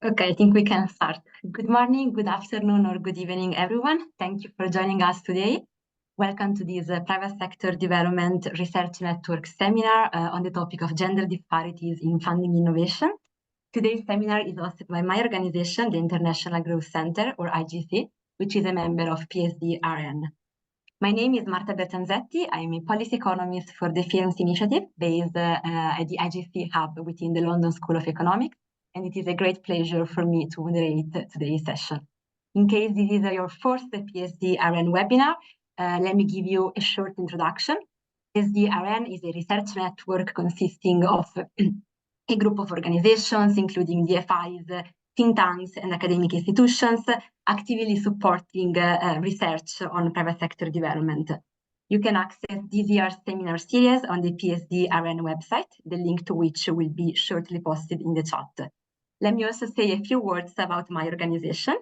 Okay, I think we can start. Good morning, good afternoon, or good evening, everyone. Thank you for joining us today. Welcome to this Private Sector Development Research Network seminar on the topic of gender disparities in funding innovation. Today's seminar is hosted by my organization, the International Growth Center, or IGC, which is a member of PSDRN. My name is Marta Bertanzetti. I'm a policy economist for the Firms Initiative based at the IGC hub within the London School of Economics, and it is a great pleasure for me to moderate today's session. In case this is your first PSDRN webinar, let me give you a short introduction. PSDRN is a research network consisting of a group of organizations, including DFIs, think tanks, and academic institutions, actively supporting research on private sector development. You can access this year's seminar series on the PSDRN website, the link to which will be shortly posted in the chat. Let me also say a few words about my organization,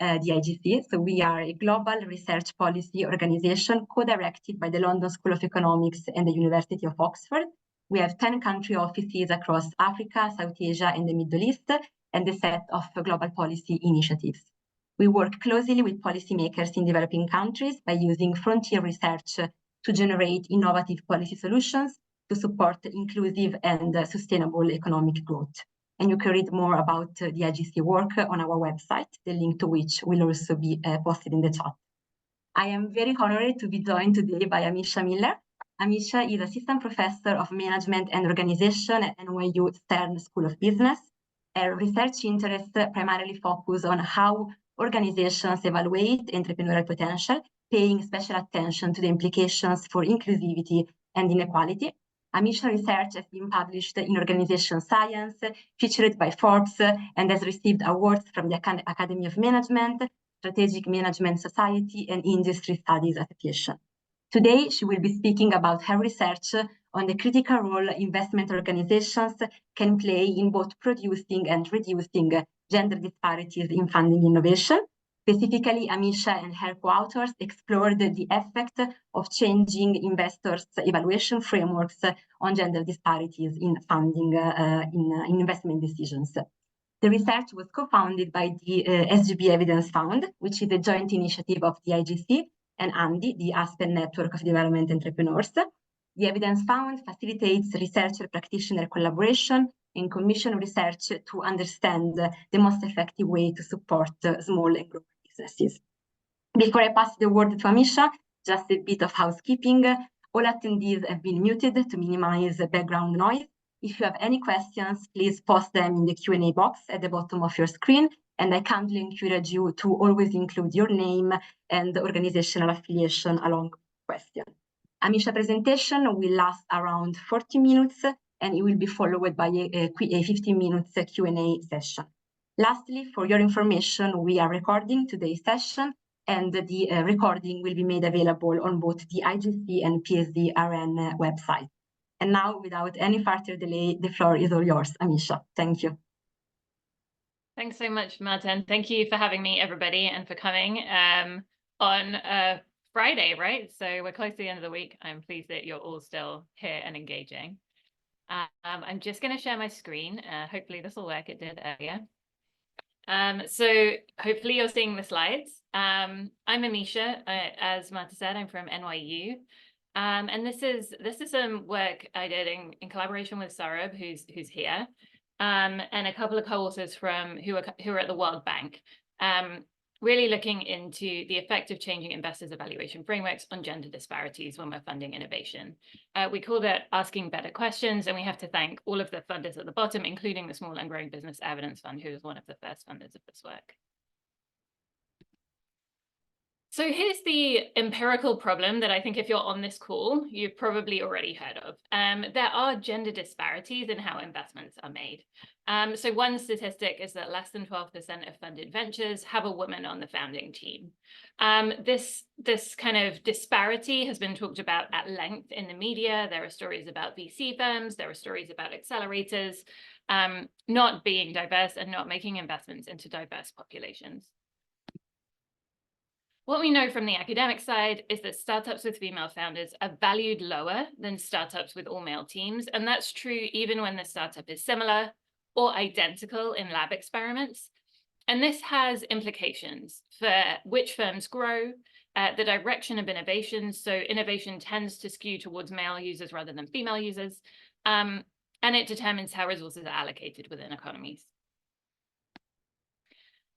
the IGC. So we are a global research policy organization co-directed by the London School of Economics and the University of Oxford. We have 10 country offices across Africa, South Asia, and the Middle East, and a set of global policy initiatives. We work closely with policymakers in developing countries by using frontier research to generate innovative policy solutions to support inclusive and sustainable economic growth. And you can read more about the IGC work on our website, the link to which will also be posted in the chat. I am very honored to be joined today by Amisha Miller. Amisha is Assistant Professor of Management and Organization at NYU Stern School of Business. Her research interests primarily focus on how organizations evaluate entrepreneurial potential, paying special attention to the implications for inclusivity and inequality. Amisha research has been published in Organization Science, featured by Forbes, and has received awards from the Academy of Management, Strategic Management Society, and Industry Studies Association. Today, she will be speaking about her research on the critical role investment organizations can play in both producing and reducing gender disparities in funding innovation. Specifically, Amisha and her co-authors explored the effect of changing investors' evaluation frameworks on gender disparities in funding in investment decisions. The research was co-founded by the SGB Evidence Fund, which is a joint initiative of the IGC and ANDI, the Aspen Network of Development Entrepreneurs. The Evidence Fund facilitates researcher-practitioner collaboration and commission research to understand the most effective way to support small and growing businesses. Before I pass the word to Amisha, just a bit of housekeeping. All attendees have been muted to minimize background noise. If you have any questions, please post them in the Q&A box at the bottom of your screen, and I kindly encourage you to always include your name and organizational affiliation along with the question. Amisha's presentation will last around 40 minutes, and it will be followed by a 15-minute Q&A session. Lastly, for your information, we are recording today's session, and the recording will be made available on both the IGC and PSDRN website. And now, without any further delay, the floor is all yours, Amisha. Thank you. Thanks so much, Marta, and thank you for having me, everybody, and for coming on Friday, right? So we're close to the end of the week. I'm pleased that you're all still here and engaging. I'm just going to share my screen. Hopefully this will work. It did earlier. So hopefully you're seeing the slides. I'm Amisha. As Marta said, I'm from NYU. And this is some work I did in collaboration with Saurabh, who's here, and a couple of co-authors who are at the World Bank, really looking into the effect of changing investors' evaluation frameworks on gender disparities when we're funding innovation. We call that asking better questions, and we have to thank all of the funders at the bottom, including the Small and Growing Business Evidence Fund, who was one of the first funders of this work. So here's the empirical problem that I think if you're on this call, you've probably already heard of. There are gender disparities in how investments are made. So one statistic is that less than 12% of funded ventures have a woman on the founding team. This kind of disparity has been talked about at length in the media. There are stories about VC firms, there are stories about accelerators not being diverse and not making investments into diverse populations. What we know from the academic side is that startups with female founders are valued lower than startups with all male teams. And that's true even when the startup is similar or identical in lab experiments. And this has implications for which firms grow, the direction of innovation. So innovation tends to skew towards male users rather than female users. And it determines how resources are allocated within economies.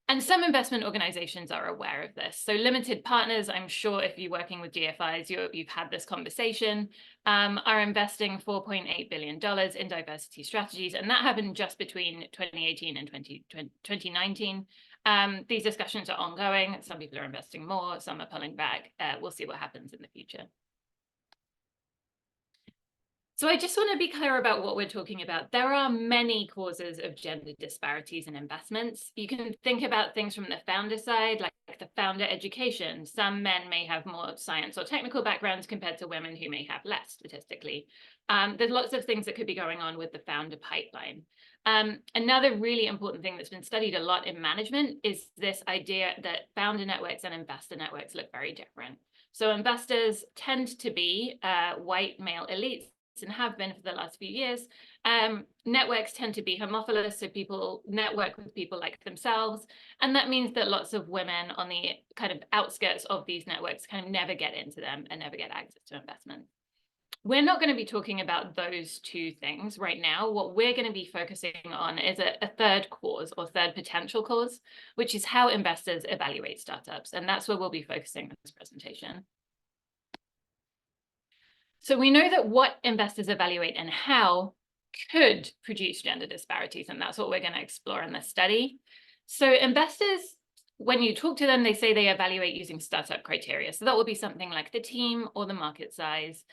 And some investment organizations are aware of this. So limited partners, I'm sure if you're working with GFIs, you've had this conversation, are investing $4.8 billion in diversity strategies. And that happened just between 2018 and 2019. These discussions are ongoing. Some people are investing more, some are pulling back. We'll see what happens in the future. So I just want to be clear about what we're talking about. There are many causes of gender disparities in investments. You can think about things from the founder side, like the founder education. Some men may have more science or technical backgrounds compared to women who may have less statistically. There's lots of things that could be going on with the founder pipeline. Another really important thing that's been studied a lot in management is this idea that founder networks and investor networks look very different. So investors tend to be white male elites, and have been for the last few years. Networks tend to be homophilous, so people network with people like themselves. And that means that lots of women on the kind of outskirts of these networks kind of never get into them and never get access to investment. We're not going to be talking about those two things right now. What we're going to be focusing on is a third cause or third potential cause, which is how investors evaluate startups. And that's where we'll be focusing in this presentation. So we know that what investors evaluate and how could produce gender disparities, and that's what we're going to explore in this study. So investors, when you talk to them, they say they evaluate using startup criteria. So that will be something like the team or the market size,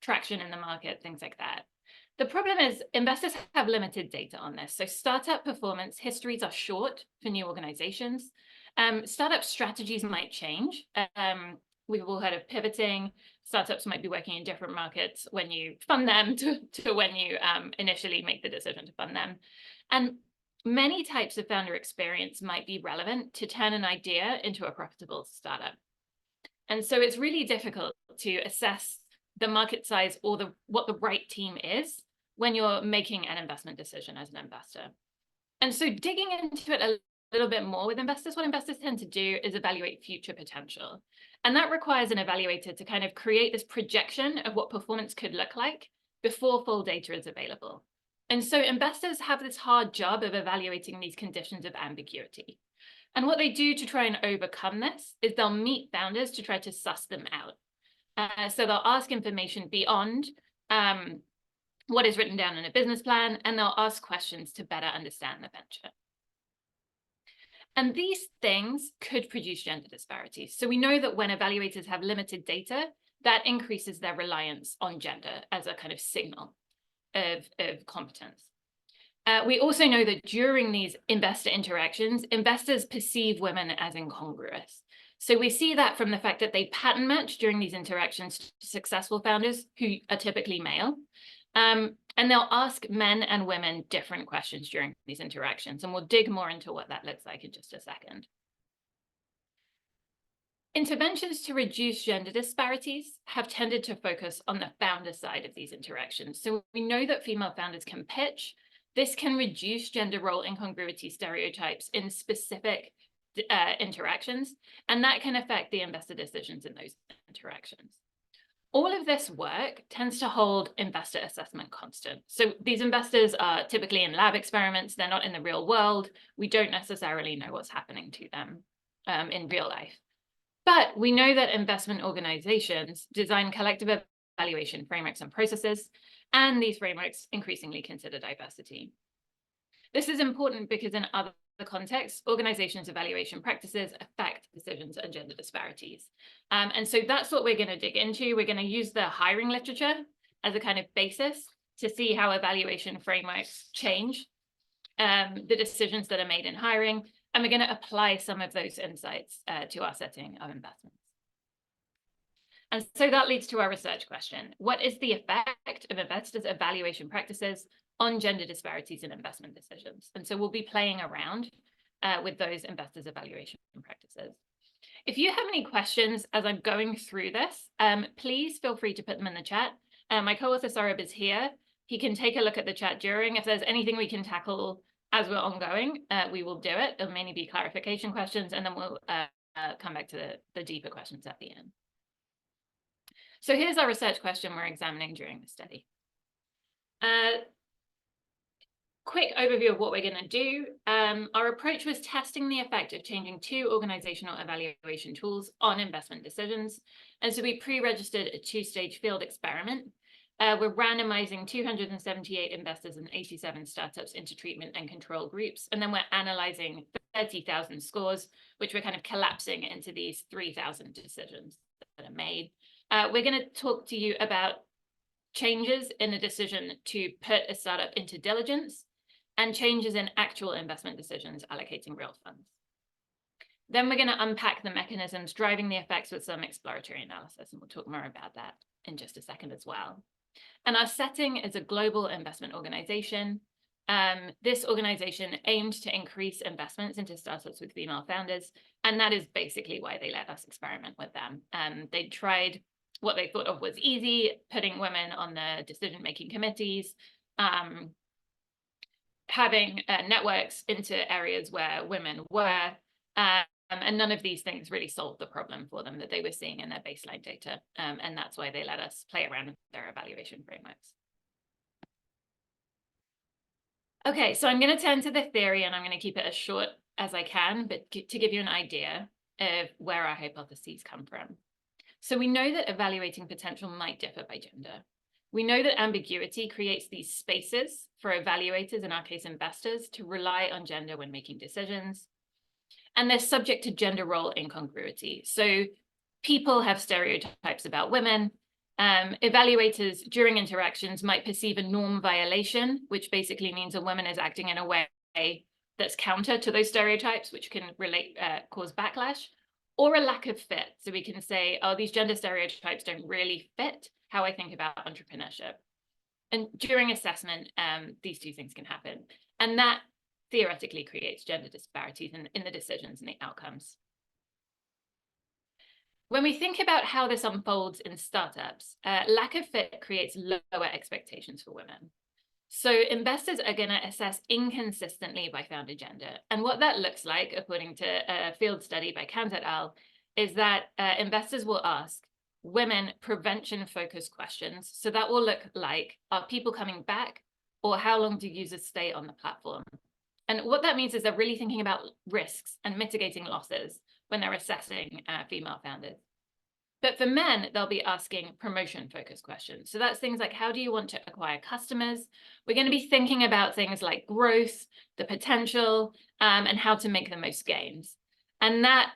traction in the market, things like that. The problem is investors have limited data on this. So startup performance histories are short for new organizations. Startup strategies might change. We've all heard of pivoting. Startups might be working in different markets when you fund them to when you initially make the decision to fund them. And many types of founder experience might be relevant to turn an idea into a profitable startup. And so it's really difficult to assess the market size or what the right team is when you're making an investment decision as an investor. And so digging into it a little bit more with investors, what investors tend to do is evaluate future potential. And that requires an evaluator to kind of create this projection of what performance could look like before full data is available. And so investors have this hard job of evaluating these conditions of ambiguity. And what they do to try and overcome this is they'll meet founders to try to suss them out. So they'll ask information beyond what is written down in a business plan, and they'll ask questions to better understand the venture. And these things could produce gender disparities. So we know that when evaluators have limited data, that increases their reliance on gender as a kind of signal of competence. We also know that during these investor interactions, investors perceive women as incongruous. So we see that from the fact that they pattern match during these interactions to successful founders who are typically male. And they'll ask men and women different questions during these interactions. And we'll dig more into what that looks like in just a second. Interventions to reduce gender disparities have tended to focus on the founder side of these interactions. So we know that female founders can pitch. This can reduce gender role incongruity stereotypes in specific interactions, and that can affect the investor decisions in those interactions. All of this work tends to hold investor assessment constant. So these investors are typically in lab experiments. They're not in the real world. We don't necessarily know what's happening to them in real life. But we know that investment organizations design collective evaluation frameworks and processes, and these frameworks increasingly consider diversity. This is important because in other contexts, organizations' evaluation practices affect decisions and gender disparities. And so that's what we're going to dig into. We're going to use the hiring literature as a kind of basis to see how evaluation frameworks change the decisions that are made in hiring. And we're going to apply some of those insights to our setting of investments. And so that leads to our research question. What is the effect of investors' evaluation practices on gender disparities in investment decisions? And so we'll be playing around with those investors' evaluation practices. If you have any questions as I'm going through this, please feel free to put them in the chat. My co-author Saurabh is here. He can take a look at the chat during. If there's anything we can tackle as we're ongoing, we will do it. It'll mainly be clarification questions, and then we'll come back to the deeper questions at the end. So here's our research question we're examining during the study. Quick overview of what we're going to do. Our approach was testing the effect of changing 2 organizational evaluation tools on investment decisions. And so we pre-registered a 2-stage field experiment. We're randomizing 278 investors and 87 startups into treatment and control groups. And then we're analyzing 30,000 scores, which we're kind of collapsing into these 3,000 decisions that are made. We're going to talk to you about changes in the decision to put a startup into diligence and changes in actual investment decisions allocating real funds. Then we're going to unpack the mechanisms driving the effects with some exploratory analysis, and we'll talk more about that in just a second as well. And our setting is a global investment organization. This organization aimed to increase investments into startups with female founders, and that is basically why they let us experiment with them. They tried what they thought of was easy, putting women on the decision-making committees, having networks into areas where women were, and none of these things really solved the problem for them that they were seeing in their baseline data. And that's why they let us play around with their evaluation frameworks. Okay, so I'm going to turn to the theory, and I'm going to keep it as short as I can, but to give you an idea of where our hypotheses come from. So we know that evaluating potential might differ by gender. We know that ambiguity creates these spaces for evaluators, in our case investors, to rely on gender when making decisions. And they're subject to gender role incongruity. So people have stereotypes about women. Evaluators during interactions might perceive a norm violation, which basically means a woman is acting in a way that's counter to those stereotypes, which can cause backlash, or a lack of fit. So we can say, oh, these gender stereotypes don't really fit how I think about entrepreneurship. And during assessment, these 2 things can happen. And that theoretically creates gender disparities in the decisions and the outcomes. When we think about how this unfolds in startups, lack of fit creates lower expectations for women. So investors are going to assess inconsistently by founder gender. And what that looks like, according to a field study by Kant et al., is that investors will ask women prevention-focused questions. So that will look like, are people coming back, or how long do users stay on the platform? And what that means is they're really thinking about risks and mitigating losses when they're assessing female founders. But for men, they'll be asking promotion-focused questions. So that's things like, how do you want to acquire customers? We're going to be thinking about things like growth, the potential, and how to make the most gains. And that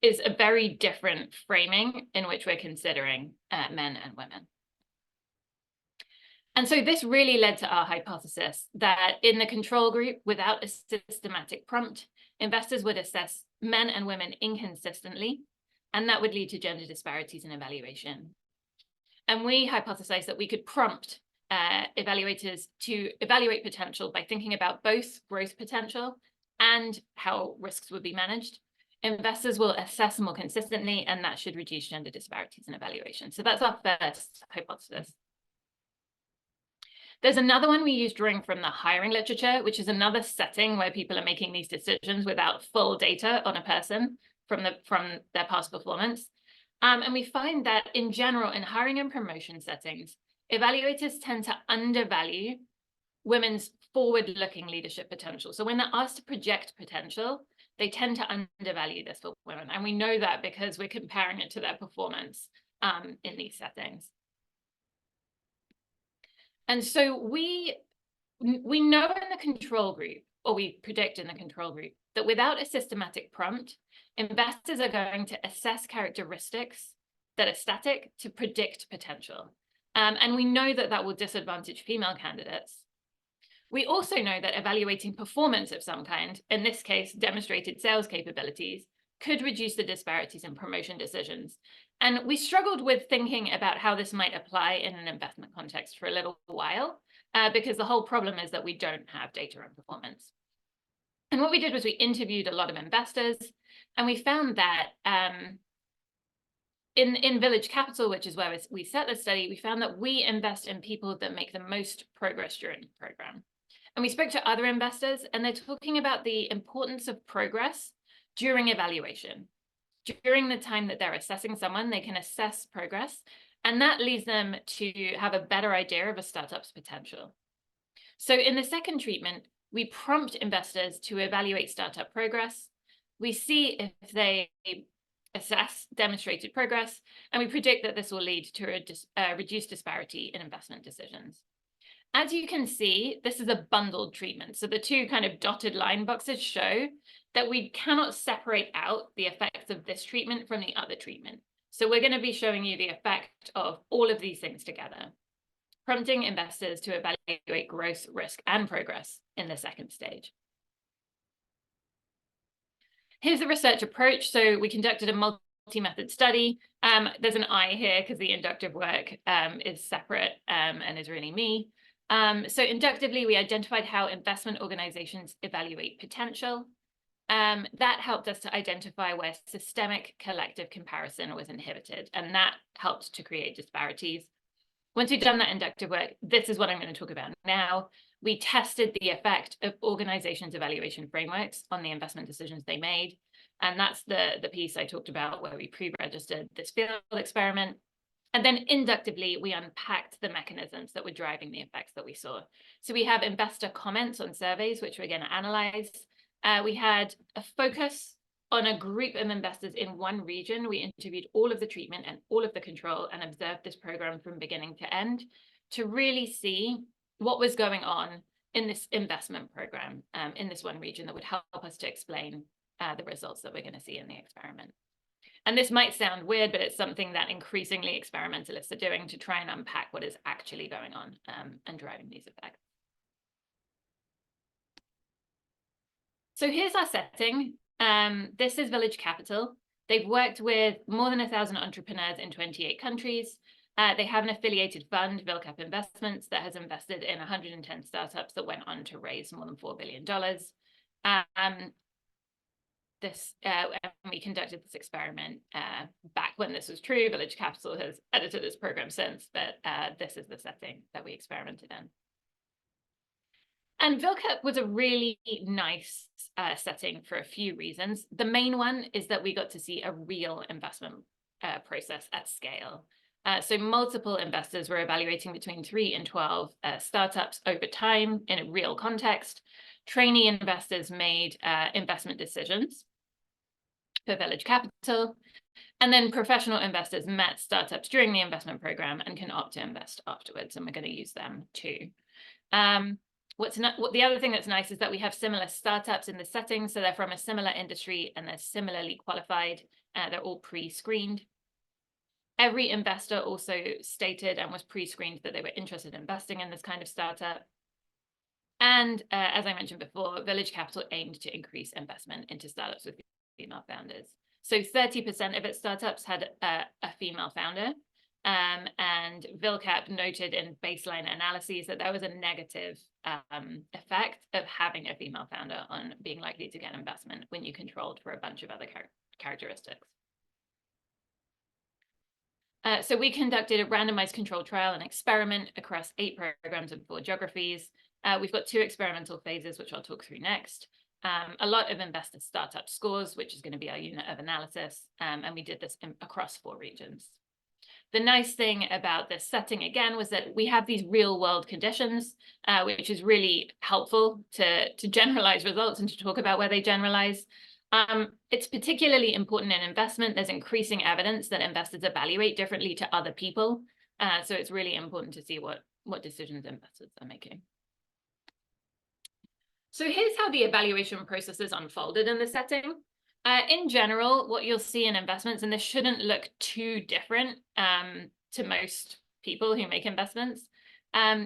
is a very different framing in which we're considering men and women. And so this really led to our hypothesis that in the control group, without a systematic prompt, investors would assess men and women inconsistently, and that would lead to gender disparities in evaluation. And we hypothesized that we could prompt evaluators to evaluate potential by thinking about both growth potential and how risks would be managed. Investors will assess more consistently, and that should reduce gender disparities in evaluation. So that's our first hypothesis. There's another one we used drawing from the hiring literature, which is another setting where people are making these decisions without full data on a person from their past performance. And we find that in general, in hiring and promotion settings, evaluators tend to undervalue women's forward-looking leadership potential. So when they're asked to project potential, they tend to undervalue this for women. And we know that because we're comparing it to their performance in these settings. And so we know in the control group, or we predict in the control group, that without a systematic prompt, investors are going to assess characteristics that are static to predict potential. And we know that that will disadvantage female candidates. We also know that evaluating performance of some kind, in this case, demonstrated sales capabilities, could reduce the disparities in promotion decisions. And we struggled with thinking about how this might apply in an investment context for a little while, because the whole problem is that we don't have data on performance. And what we did was we interviewed a lot of investors, and we found that in Village Capital, which is where we set the study, we found that we invest in people that make the most progress during the program. And we spoke to other investors, and they're talking about the importance of progress during evaluation. During the time that they're assessing someone, they can assess progress, and that leads them to have a better idea of a startup's potential. So in the second treatment, we prompt investors to evaluate startup progress. We see if they assess demonstrated progress, and we predict that this will lead to a reduced disparity in investment decisions. As you can see, this is a bundled treatment. So the two kind of dotted line boxes show that we cannot separate out the effects of this treatment from the other treatment. So we're going to be showing you the effect of all of these things together, prompting investors to evaluate growth, risk, and progress in the second stage. Here's the research approach. So we conducted a multi-method study. There's an I here because the inductive work is separate and is really me. So inductively, we identified how investment organizations evaluate potential. That helped us to identify where systemic collective comparison was inhibited, and that helped to create disparities. Once we've done that inductive work, this is what I'm going to talk about now. We tested the effect of organizations' evaluation frameworks on the investment decisions they made. And that's the piece I talked about where we pre-registered this field experiment. And then inductively, we unpacked the mechanisms that were driving the effects that we saw. So we have investor comments on surveys, which we're going to analyze. We had a focus on a group of investors in one region. We interviewed all of the treatment and all of the control and observed this program from beginning to end to really see what was going on in this investment program in this one region that would help us to explain the results that we're going to see in the experiment. And this might sound weird, but it's something that increasingly experimentalists are doing to try and unpack what is actually going on and driving these effects. So here's our setting. This is Village Capital. They've worked with more than 1,000 entrepreneurs in 28 countries. They have an affiliated fund, Vilcap Investments, that has invested in 110 startups that went on to raise more than $4 billion. We conducted this experiment back when this was true. Village Capital has edited this program since, but this is the setting that we experimented in. And Vilcap was a really nice setting for a few reasons. The main one is that we got to see a real investment process at scale. So multiple investors were evaluating between 3 and 12 startups over time in a real context. Trainee investors made investment decisions for Village Capital. And then professional investors met startups during the investment program and can opt to invest afterwards. And we're going to use them too. The other thing that's nice is that we have similar startups in the setting. So they're from a similar industry and they're similarly qualified. They're all pre-screened. Every investor also stated and was pre-screened that they were interested in investing in this kind of startup. And as I mentioned before, Village Capital aimed to increase investment into startups with female founders. So 30% of its startups had a female founder. And Vilcap noted in baseline analyses that there was a negative effect of having a female founder on being likely to get investment when you controlled for a bunch of other characteristics. So we conducted a randomized control trial and experiment across 8 programs in 4 geographies. We've got 2 experimental phases, which I'll talk through next. A lot of investor startup scores, which is going to be our unit of analysis. And we did this across 4 regions. The nice thing about this setting, again, was that we have these real world conditions, which is really helpful to generalize results and to talk about where they generalize. It's particularly important in investment. There's increasing evidence that investors evaluate differently to other people. So it's really important to see what decisions investors are making. So here's how the evaluation process is unfolded in the setting. In general, what you'll see in investments, and this shouldn't look too different to most people who make investments,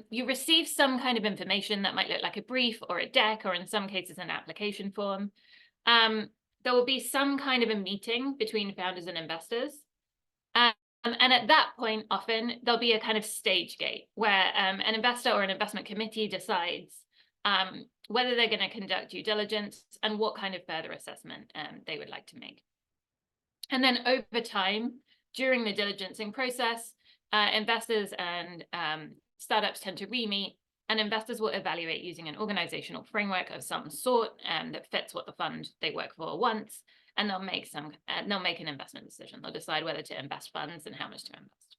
you receive some kind of information that might look like a brief or a deck, or in some cases an application form. There will be some kind of a meeting between founders and investors. And at that point, often there'll be a kind of stage gate where an investor or an investment committee decides whether they're going to conduct due diligence and what kind of further assessment they would like to make. And then over time, During the diligencing process, investors and startups tend to re-meet, and investors will evaluate using an organizational framework of some sort that fits what the fund they work for wants, and they'll make an investment decision. They'll decide whether to invest funds and how much to invest.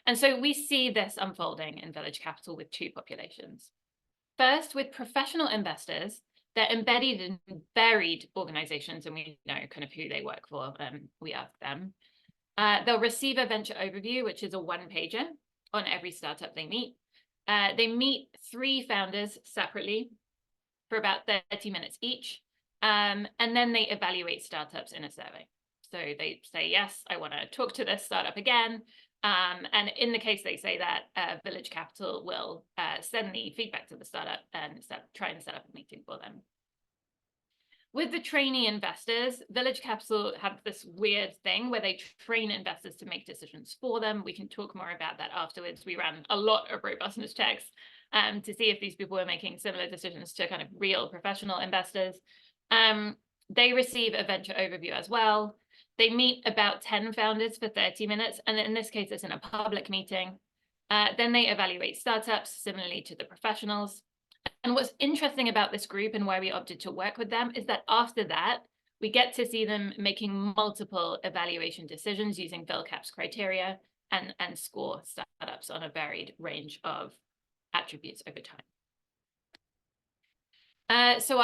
And so we see this unfolding in Village Capital with two populations. First, with professional investors, they're embedded in varied organizations, and we know kind of who they work for, we ask them. They'll receive a venture overview, which is a one-pager on every startup they meet. They meet 3 founders separately for about 30 minutes each, and then they evaluate startups in a survey. So they say, yes, I want to talk to this startup again. And in the case they say that, Village Capital will send the feedback to the startup and try and set up a meeting for them. With the trainee investors, Village Capital have this weird thing where they train investors to make decisions for them. We can talk more about that afterwards. We ran a lot of robustness checks to see if these people were making similar decisions to kind of real professional investors. They receive a venture overview as well. They meet about 10 founders for 30 minutes, and in this case, it's in a public meeting. Then they evaluate startups similarly to the professionals. And what's interesting about this group and why we opted to work with them is that after that, we get to see them making multiple evaluation decisions using VilCap's criteria and score startups on a varied range of attributes over time. So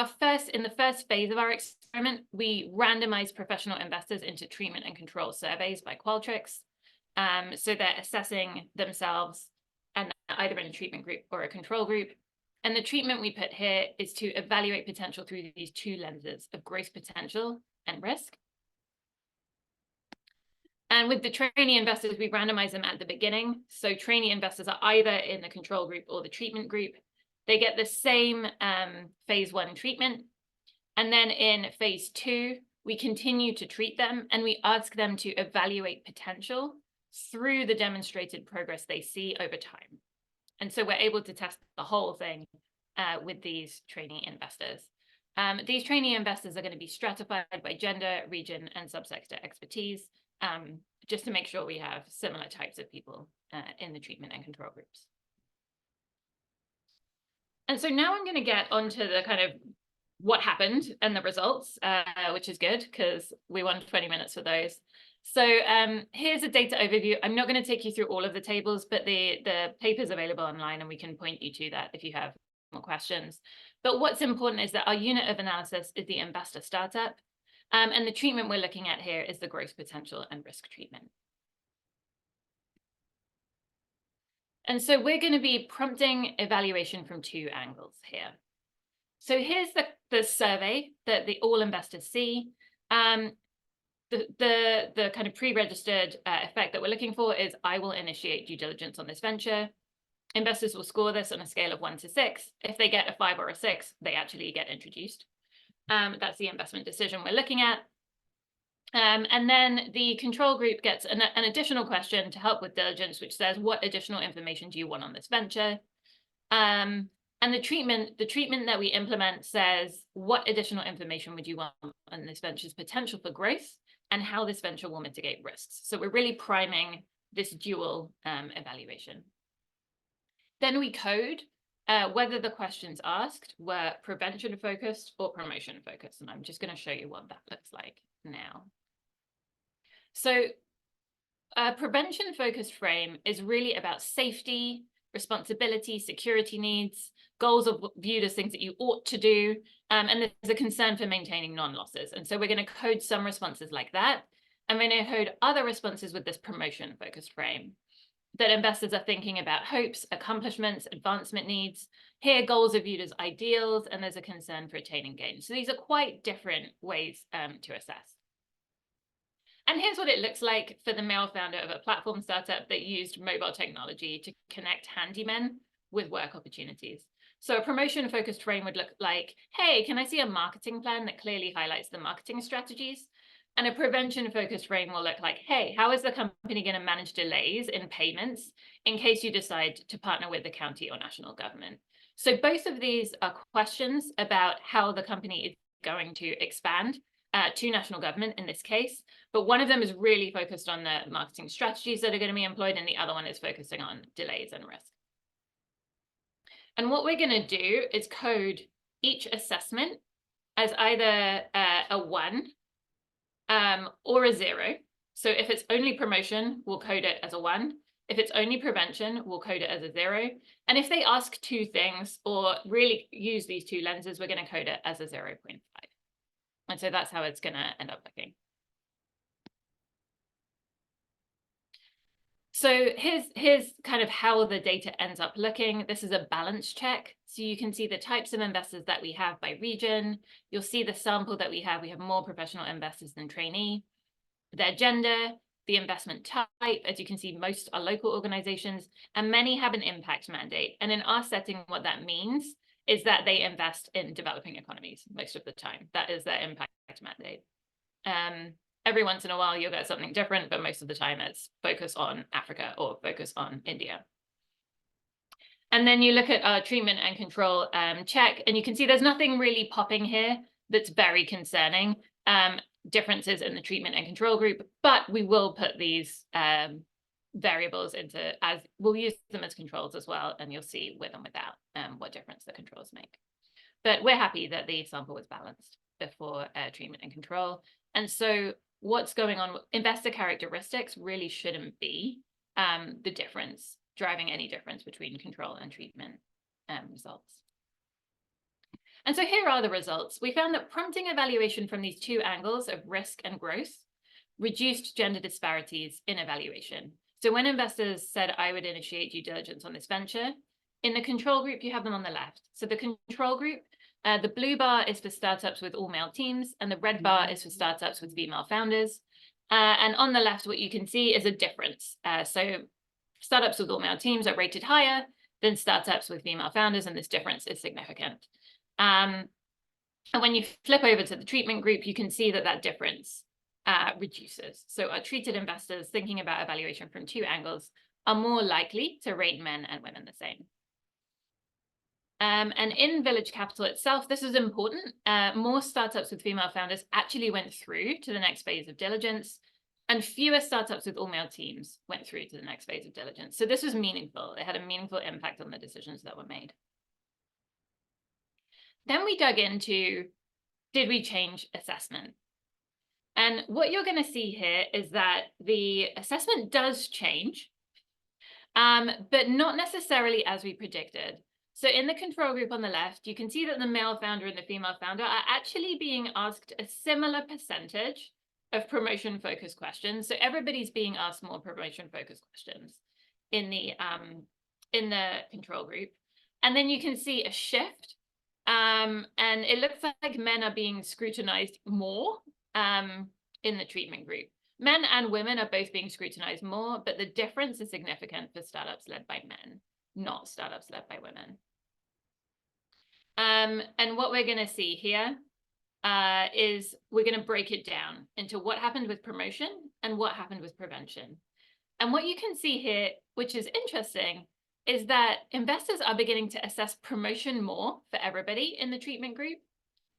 in the first phase of our experiment, we randomized professional investors into treatment and control surveys by Qualtrics. So they're assessing themselves and either in a treatment group or a control group. And the treatment we put here is to evaluate potential through these 2 lenses of growth potential and risk. And with the trainee investors, we randomize them at the beginning. So trainee investors are either in the control group or the treatment group. They get the same phase 1 treatment. And then in phase 2, we continue to treat them and we ask them to evaluate potential through the demonstrated progress they see over time. And so we're able to test the whole thing with these trainee investors. These trainee investors are going to be stratified by gender, region, and subsector expertise, just to make sure we have similar types of people in the treatment and control groups. And so now I'm going to get onto the kind of what happened and the results, which is good because we won 20 minutes for those. So here's a data overview. I'm not going to take you through all of the tables, but the paper is available online and we can point you to that if you have more questions. But what's important is that our unit of analysis is the investor startup. And the treatment we're looking at here is the growth potential and risk treatment. And so we're going to be prompting evaluation from 2 angles here. So here's the survey that all investors see. The kind of pre-registered effect that we're looking for is I will initiate due diligence on this venture. Investors will score this on a scale of 1 to 6. If they get a 5 or a 6, they actually get introduced. That's the investment decision we're looking at. And then the control group gets an additional question to help with diligence, which says, what additional information do you want on this venture? And the treatment that we implement says, what additional information would you want on this venture's potential for growth and how this venture will mitigate risks? So we're really priming this dual evaluation. Then we code whether the questions asked were prevention focused or promotion focused. And I'm just going to show you what that looks like now. So a prevention focused frame is really about safety, responsibility, security needs. Goals are viewed as things that you ought to do, and there's a concern for maintaining non-losses. And so we're going to code some responses like that, and we're going to code other responses with this promotion-focused frame, that investors are thinking about hopes, accomplishments, advancement needs. Here, goals are viewed as ideals, and there's a concern for attaining gains. So these are quite different ways to assess. And here's what it looks like for the male founder of a platform startup that used mobile technology to connect handymen with work opportunities. So a promotion-focused frame would look like, hey, can I see a marketing plan that clearly highlights the marketing strategies? And a prevention-focused frame will look like, hey, how is the company going to manage delays in payments in case you decide to partner with the county or national government? So both of these are questions about how the company is going to expand to national government in this case, but one of them is really focused on the marketing strategies that are going to be employed, and the other one is focusing on delays and risk. And what we're going to do is code each assessment as either a 1 or a 0. So if it's only promotion, we'll code it as a 1. If it's only prevention, we'll code it as a 0. And if they ask 2 things or really use these 2 lenses, we're going to code it as a 0.5. And so that's how it's going to end up looking. So here's kind of how the data ends up looking. This is a balance check. So you can see the types of investors that we have by region. You'll see the sample that we have. We have more professional investors than trainee. Their gender, the investment type, as you can see, most are local organizations, and many have an impact mandate. And in our setting, what that means is that they invest in developing economies most of the time. That is their impact mandate. Every once in a while, you'll get something different, but most of the time it's focus on Africa or focus on India. And then you look at our treatment and control check, and you can see there's nothing really popping here that's very concerning. Differences in the treatment and control group, but we will put these variables into, as we'll use them as controls as well, and you'll see with and without what difference the controls make. But we're happy that the sample was balanced before treatment and control. And so what's going on, investor characteristics really shouldn't be the difference, driving any difference between control and treatment results. And so here are the results. We found that prompting evaluation from these 2 angles of risk and growth reduced gender disparities in evaluation. So when investors said, I would initiate due diligence on this venture, in the control group, you have them on the left. So the control group, the blue bar is for startups with all male teams, and the red bar is for startups with female founders. And on the left, what you can see is a difference. So startups with all male teams are rated higher than startups with female founders, and this difference is significant. And when you flip over to the treatment group, you can see that that difference reduces. So our treated investors thinking about evaluation from 2 angles are more likely to rate men and women the same. And in Village Capital itself, this is important. More startups with female founders actually went through to the next phase of diligence, and fewer startups with all male teams went through to the next phase of diligence. So this was meaningful. It had a meaningful impact on the decisions that were made. Then we dug into, did we change assessment? And what you're going to see here is that the assessment does change, but not necessarily as we predicted. So in the control group on the left, you can see that the male founder and the female founder are actually being asked a similar percentage of promotion-focused questions. So everybody's being asked more promotion-focused questions in the control group. And then you can see a shift. And it looks like men are being scrutinized more in the treatment group. Men and women are both being scrutinized more, but the difference is significant for startups led by men, not startups led by women. And what we're going to see here is we're going to break it down into what happened with promotion and what happened with prevention. And what you can see here, which is interesting, is that investors are beginning to assess promotion more for everybody in the treatment group,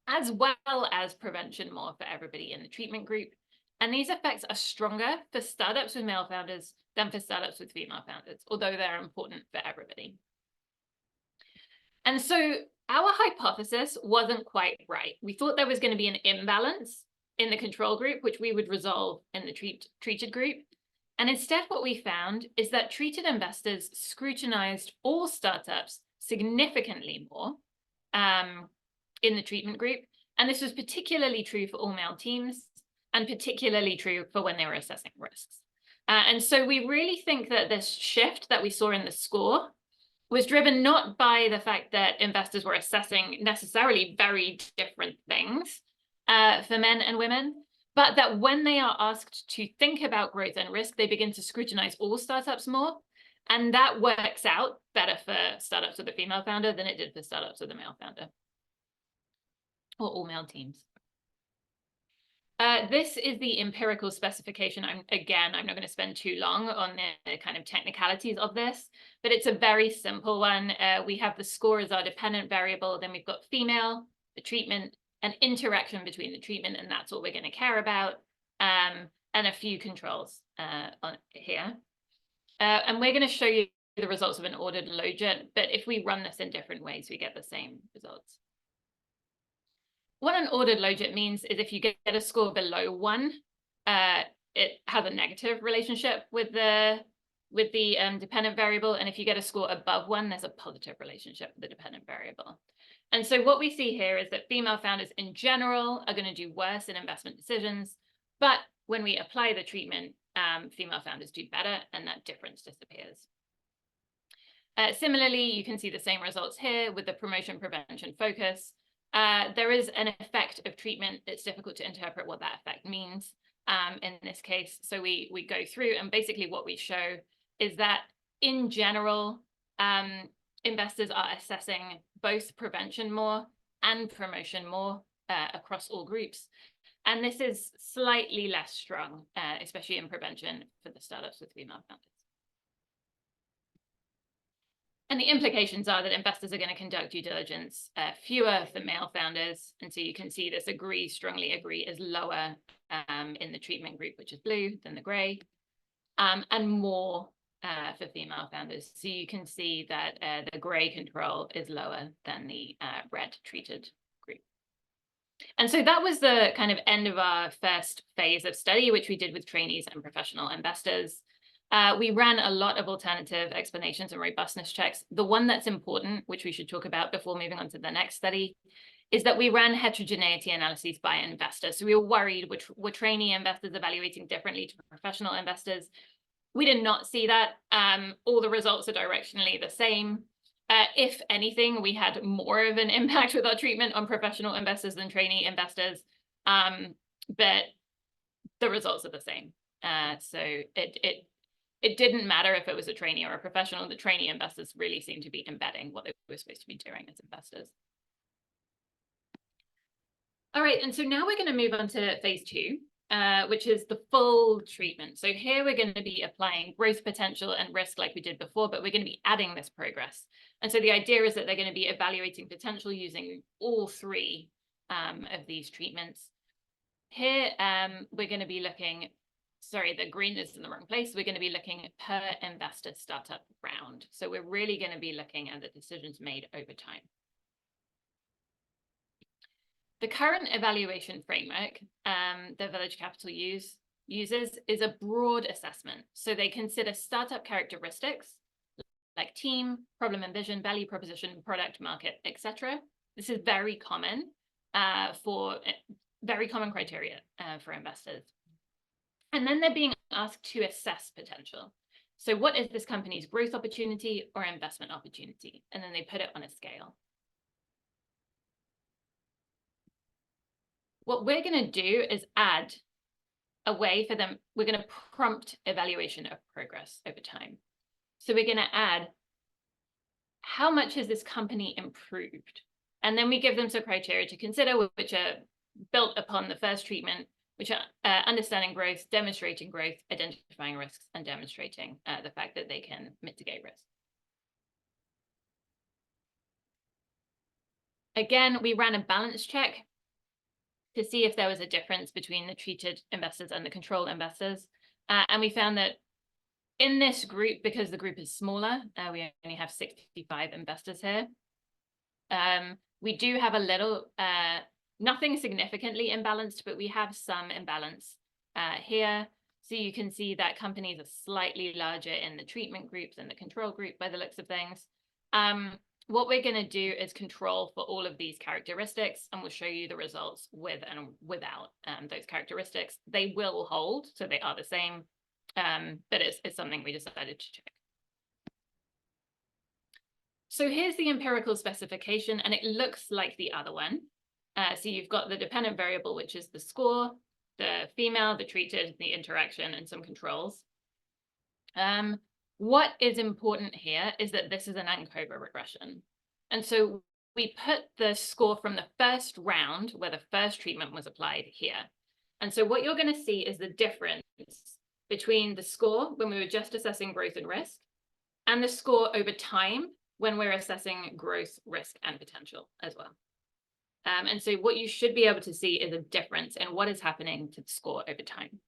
as well as prevention more for everybody in the treatment group. And these effects are stronger for startups with male founders than for startups with female founders, although they're important for everybody. And so our hypothesis wasn't quite right. We thought there was going to be an imbalance in the control group, which we would resolve in the treated group. And instead, what we found is that treated investors scrutinized all startups significantly more in the treatment group. And this was particularly true for all male teams and particularly true for when they were assessing risks. And so we really think that this shift that we saw in the score was driven not by the fact that investors were assessing necessarily very different things for men and women, but that when they are asked to think about growth and risk, they begin to scrutinize all startups more. And that works out better for startups with a female founder than it did for startups with a male founder, or all male teams. This is the empirical specification. I'm not going to spend too long on the kind of technicalities of this, but it's a very simple one. We have the score as our dependent variable. Then we've got female, the treatment an interaction between the treatment, and that's what we're going to care about, and a few controls on here. And we're going to show you the results of an ordered logit, but if we run this in different ways, we get the same results. What an ordered logit means is if you get a score below 1, it has a negative relationship with the dependent variable, and if you get a score above 1, there's a positive relationship with the dependent variable. And so what we see here is that female founders in general are going to do worse in investment decisions, but when we apply the treatment, female founders do better, and that difference disappears. Similarly, you can see the same results here with the promotion prevention focus. There is an effect of treatment. It's difficult to interpret what that effect means in this case. So we go through, and basically what we show is that in general, investors are assessing both prevention more and promotion more across all groups. And this is slightly less strong, especially in prevention for the startups with female founders. And the implications are that investors are going to conduct due diligence fewer for male founders. And so you can see this strongly agree is lower in the treatment group, which is blue, than the gray, and more for female founders. So you can see that the gray control is lower than the red treated group. And so that was the kind of end of our first phase of study, which we did with trainees and professional investors. We ran a lot of alternative explanations and robustness checks. The one that's important, which we should talk about before moving on to the next study, is that we ran heterogeneity analyses by investor. So we were worried, were trainee investors evaluating differently to professional investors? We did not see that. All the results are directionally the same. If anything, we had more of an impact with our treatment on professional investors than trainee investors, but the results are the same. So it didn't matter if it was a trainee or a professional. The trainee investors really seemed to be embedding what they were supposed to be doing as investors. All right, and so now we're going to move on to phase 2, which is the full treatment. So here we're going to be applying growth potential and risk like we did before, but we're going to be adding this progress. And so the idea is that they're going to be evaluating potential using all 3 of these treatments. Here, we're going to be looking, sorry, the green is in the wrong place. We're going to be looking per investor startup round. So we're really going to be looking at the decisions made over time. The current evaluation framework that Village Capital uses is a broad assessment. So they consider startup characteristics like team, problem and vision, value proposition, product, market, etc. This is very common criteria for investors. And then they're being asked to assess potential. So what is this company's growth opportunity or investment opportunity? And then they put it on a scale. What we're going to do is add a way for them. We're going to prompt evaluation of progress over time. So we're going to add, how much has this company improved? And then we give them some criteria to consider, which are built upon the first treatment, which are understanding growth, demonstrating growth, identifying risks, and demonstrating the fact that they can mitigate risk. Again, we ran a balance check to see if there was a difference between the treated investors and the control investors. And we found that in this group, because the group is smaller, we only have 65 investors here. We do have a little, nothing significantly imbalanced, but we have some imbalance here. So you can see that companies are slightly larger in the treatment groups than the control group by the looks of things. What we're going to do is control for all of these characteristics, and we'll show you the results with and without those characteristics. They will hold, so they are the same, but it's something we decided to check. So here's the empirical specification, and it looks like the other one. So you've got the dependent variable, which is the score, the female, the treated, the interaction, and some controls. What is important here is that this is an ANCOVA regression. And so we put the score from the first round where the first treatment was applied here. And so what you're going to see is the difference between the score when we were just assessing growth and risk and the score over time when we're assessing growth, risk, and potential as well. And so what you should be able to see is a difference in what is happening to the score over time.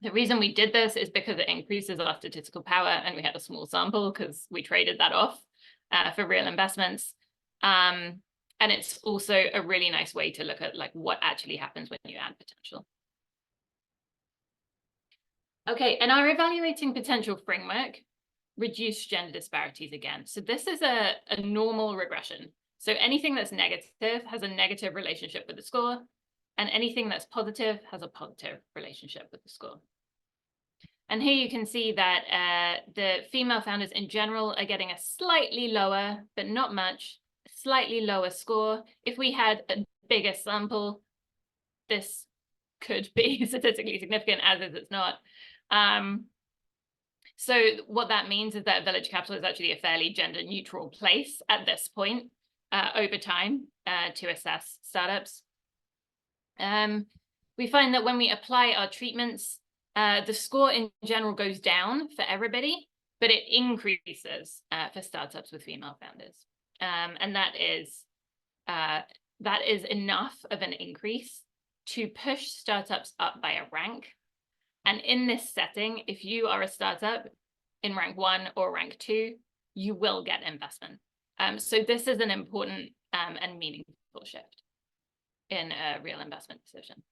The reason we did this is because it increases our statistical power, and we had a small sample because we traded that off for real investments. And it's also a really nice way to look at like what actually happens when you add potential. Okay, and our evaluating potential framework reduced gender disparities again. So this is a normal regression. So anything that's negative has a negative relationship with the score, and anything that's positive has a positive relationship with the score. And here you can see that the female founders in general are getting a slightly lower, but not much, slightly lower score. If we had a bigger sample, this could be statistically significant, as is it's not. So what that means is that Village Capital is actually a fairly gender neutral place at this point over time to assess startups. We find that when we apply our treatments, the score in general goes down for everybody, but it increases for startups with female founders. And that is enough of an increase to push startups up by a rank. And in this setting, if you are a startup in rank 1 or rank 2, you will get investment. So this is an important and meaningful shift in a real investment decision.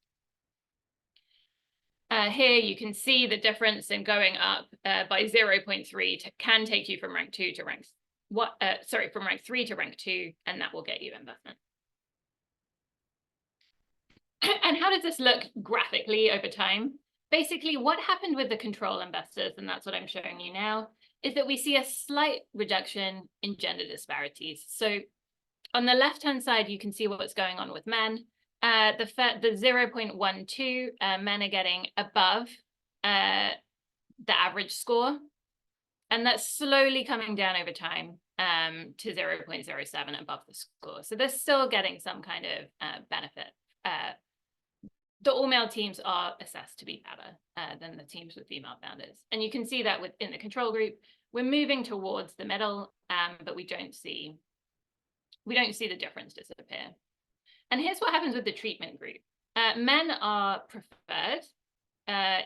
Here you can see the difference in going up by 0.3 can take you from rank 2 to rank from rank 3 to rank 2, and that will get you investment. And how does this look graphically over time? Basically, what happened with the control investors, and that's what I'm showing you now, is that we see a slight reduction in gender disparities. So on the left-hand side, you can see what's going on with men. The 0.12, men are getting above the average score, and that's slowly coming down over time to 0.07 above the score. So they're still getting some kind of benefit. The all-male teams are assessed to be better than the teams with female founders. And you can see that within the control group, we're moving towards the middle, but we don't see the difference disappear. And here's what happens with the treatment group. Men are preferred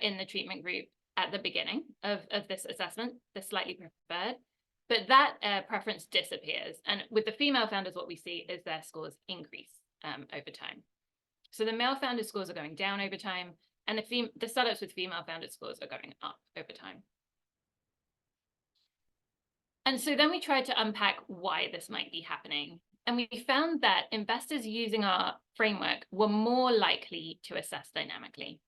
in the treatment group at the beginning of this assessment. They're slightly preferred, but that preference disappears. And with the female founders, what we see is their scores increase over time. So the male founder scores are going down over time, and the startups with female founder scores are going up over time. And so then we tried to unpack why this might be happening. And we found that investors using our framework were more likely to assess dynamically.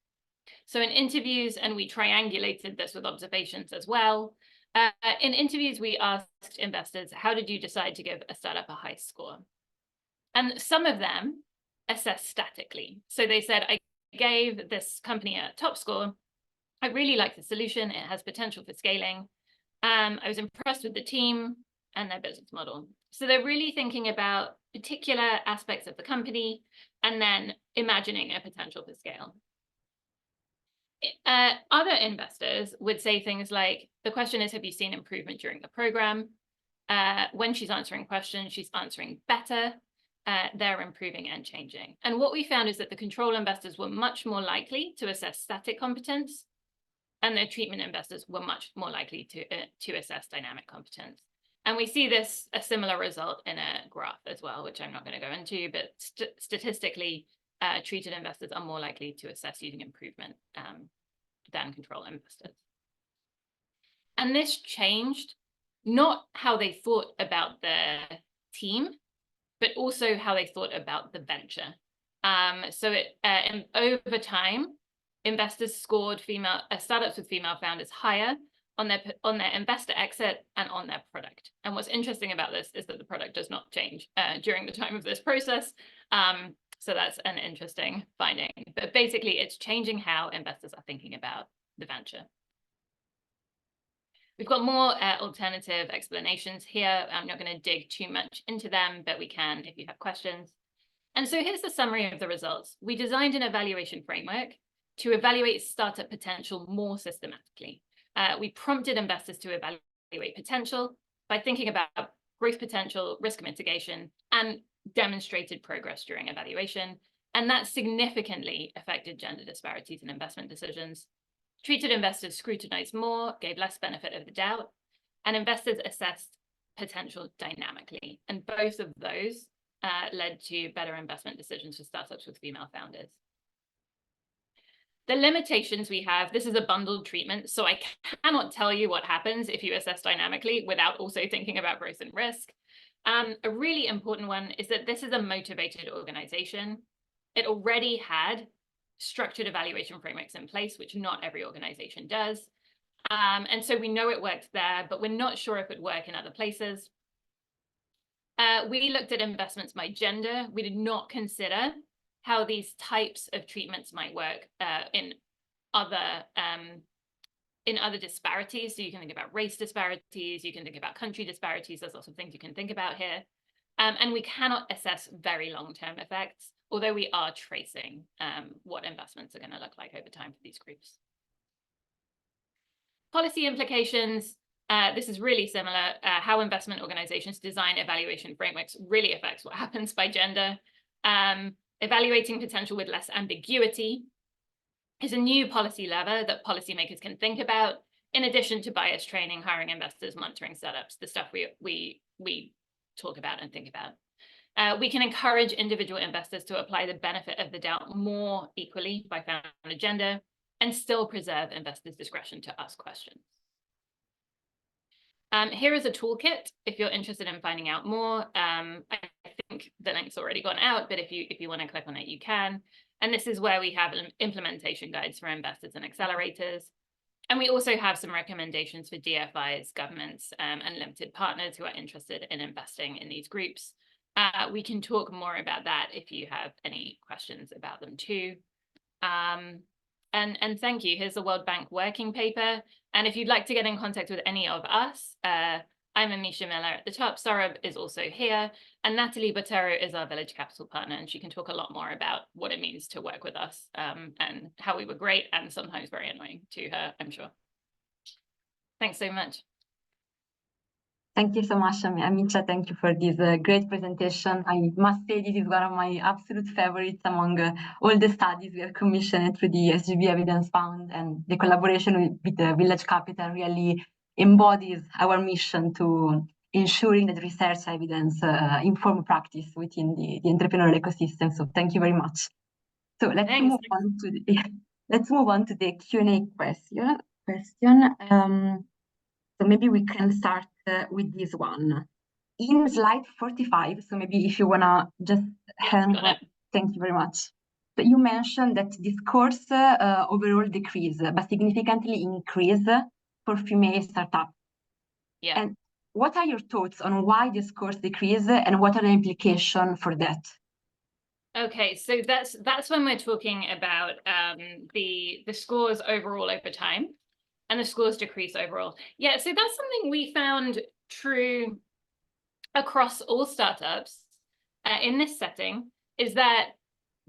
So in interviews, and we triangulated this with observations as well, in interviews, we asked investors, how did you decide to give a startup a high score? And some of them assessed statically. So they said, I gave this company a top score. I really like the solution. It has potential for scaling. I was impressed with the team and their business model. So they're really thinking about particular aspects of the company and then imagining a potential for scale. Other investors would say things like, the question is, have you seen improvement during the program? When she's answering questions, she's answering better. They're improving and changing. And what we found is that the control investors were much more likely to assess static competence, and the treatment investors were much more likely to assess dynamic competence. And we see a similar result in a graph as well, which I'm not going to go into, but statistically, treated investors are more likely to assess using improvement than control investors. And this changed not how they thought about the team, but also how they thought about the venture. So over time, investors scored startups with female founders higher on their investor exit and on their product. And what's interesting about this is that the product does not change during the time of this process. So that's an interesting finding. But basically, it's changing how investors are thinking about the venture. We've got more alternative explanations here. I'm not going to dig too much into them, but we can if you have questions. And so here's the summary of the results. We designed an evaluation framework to evaluate startup potential more systematically. We prompted investors to evaluate potential by thinking about growth potential, risk mitigation, and demonstrated progress during evaluation. And that significantly affected gender disparities in investment decisions. Treated investors scrutinized more, gave less benefit of the doubt, and investors assessed potential dynamically. And both of those led to better investment decisions for startups with female founders. The limitations we have, this is a bundled treatment, so I cannot tell you what happens if you assess dynamically without also thinking about growth and risk. A really important one is that this is a motivated organization. It already had structured evaluation frameworks in place, which not every organization does. And so we know it works there, but we're not sure if it works in other places. We looked at investments by gender. We did not consider how these types of treatments might work in other disparities. So you can think about race disparities, you can think about country disparities. There's lots of things you can think about here. And we cannot assess very long-term effects, although we are tracing what investments are going to look like over time for these groups. Policy implications. This is really similar. How investment organizations design evaluation frameworks really affects what happens by gender. Evaluating potential with less ambiguity is a new policy lever that policymakers can think about, in addition to bias training, hiring investors, monitoring startups, the stuff we talk about and think about. We can encourage individual investors to apply the benefit of the doubt more equally by founder gender and still preserve investors' discretion to ask questions. Here is a toolkit if you're interested in finding out more. I think the link's already gone out, but if you want to click on it, you can. And this is where we have implementation guides for investors and accelerators. And we also have some recommendations for DFIs, governments, and limited partners who are interested in investing in these groups. We can talk more about that if you have any questions about them too. And thank you. Here's the World Bank working paper. And if you'd like to get in contact with any of us, I'm Amisha Miller at the top. Saurabh is also here. And Natalie Botero is our Village Capital partner. And she can talk a lot more about what it means to work with us and how we were great and sometimes very annoying to her, I'm sure. Thanks so much. Thank you so much, Amisha. Thank you for this great presentation. I must say this is one of my absolute favorites among all the studies we have commissioned through the SGB Evidence Fund, and the collaboration with the Village Capital really embodies our mission to ensuring that research evidence inform practice within the entrepreneurial ecosystem. So thank you very much. So let's move on to the Q&A question. So maybe we can start with this one. In slide 45, so maybe if you want to just thank you very much. So you mentioned that this course overall decrease, but significantly increase for female startups. Yeah. And what are your thoughts on why this course decrease and what are the implications for that? Okay, so that's when we're talking about the scores overall over time. And the scores decrease overall. Yeah, so that's something we found true across all startups in this setting, is that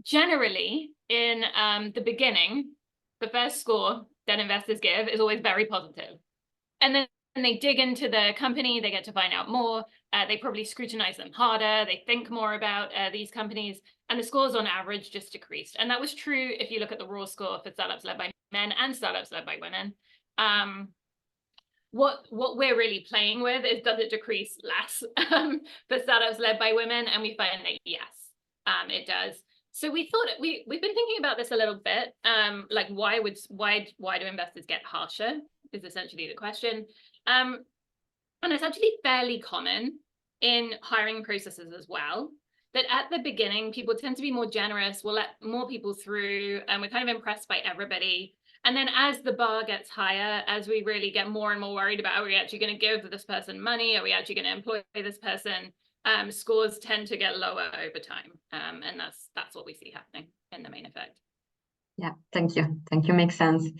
generally in the beginning, the first score that investors give is always very positive. And then they dig into the company, they get to find out more, they probably scrutinize them harder, they think more about these companies, and the scores on average just decreased. And that was true if you look at the raw score for startups led by men and startups led by women. What we're really playing with is, does it decrease less for startups led by women? And we find that yes, it does. So we thought we've been thinking about this a little bit. Like why do investors get harsher is essentially the question. And it's actually fairly common in hiring processes as well, that at the beginning people tend to be more generous, we'll let more people through, and we're kind of impressed by everybody. And then as the bar gets higher, as we really get more and more worried about, are we actually going to give this person money? Are we actually going to employ this person? Scores tend to get lower over time. And that's what we see happening in the main effect. Yeah, thank you. Thank you. Makes sense.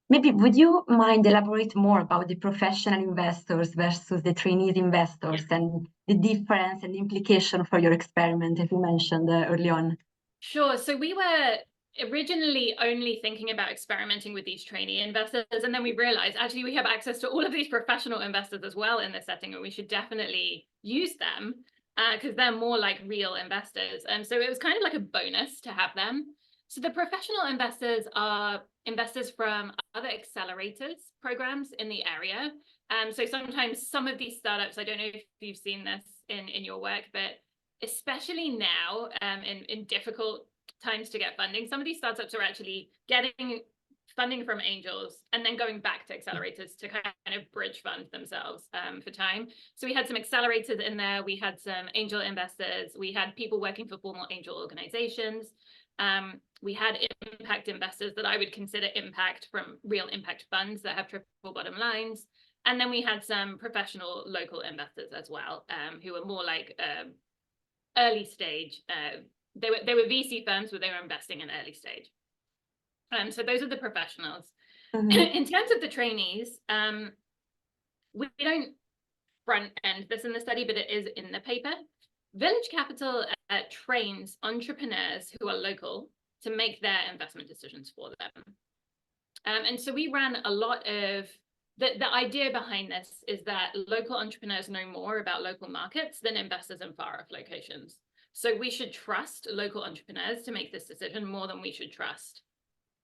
Maybe would you mind elaborate more about the professional investors versus the trainees investors and the difference and the implication for your experiment, as you mentioned early on? Sure. So we were originally only thinking about experimenting with these trainee investors, and then we realized actually we have access to all of these professional investors as well in this setting, and we should definitely use them because they're more like real investors. And so it was kind of like a bonus to have them. So the professional investors are investors from other accelerators programs in the area. So sometimes some of these startups, I don't know if you've seen this in your work, but especially now in difficult times to get funding, some of these startups are actually getting funding from angels and then going back to accelerators to kind of bridge fund themselves for time. So we had some accelerators in there, we had some angel investors, we had people working for formal angel organizations, we had impact investors that I would consider impact from real impact funds that have triple bottom lines. And then we had some professional local investors as well, who were more like early stage. They were VC firms, but they were investing in early stage. So those are the professionals. In terms of the trainees, we don't front end this in the study, but it is in the paper. Village Capital trains entrepreneurs who are local to make their investment decisions for them. And so we ran a lot of, the idea behind this is that local entrepreneurs know more about local markets than investors in far off locations. So we should trust local entrepreneurs to make this decision more than we should trust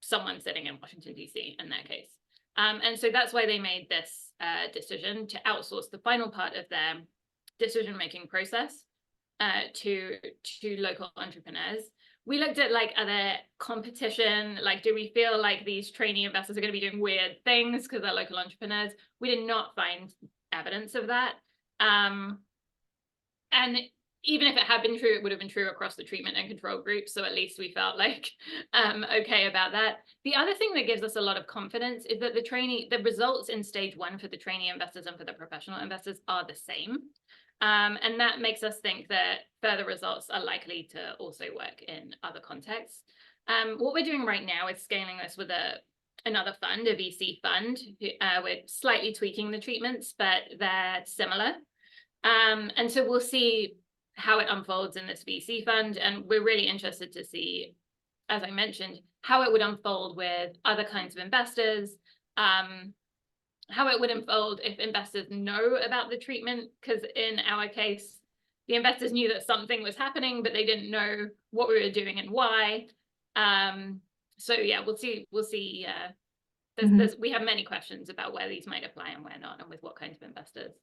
someone sitting in Washington, D.C. in their case. And so that's why they made this decision to outsource the final part of their decision-making process to local entrepreneurs. We looked at like other competition, like do we feel like these trainee investors are going to be doing weird things because they're local entrepreneurs? We did not find evidence of that. And even if it had been true, it would have been true across the treatment and control groups. So at least we felt like okay about that. The other thing that gives us a lot of confidence is that the results in stage 1 for the trainee investors and for the professional investors are the same. And that makes us think that further results are likely to also work in other contexts. What we're doing right now is scaling this with another fund, a VC fund. We're slightly tweaking the treatments, but they're similar. And so we'll see how it unfolds in this VC fund. And we're really interested to see, as I mentioned, how it would unfold with other kinds of investors, how it would unfold if investors know about the treatment, because in our case, the investors knew that something was happening, but they didn't know what we were doing and why. So yeah, we'll see. We have many questions about where these might apply and where not, and with what kinds of investors.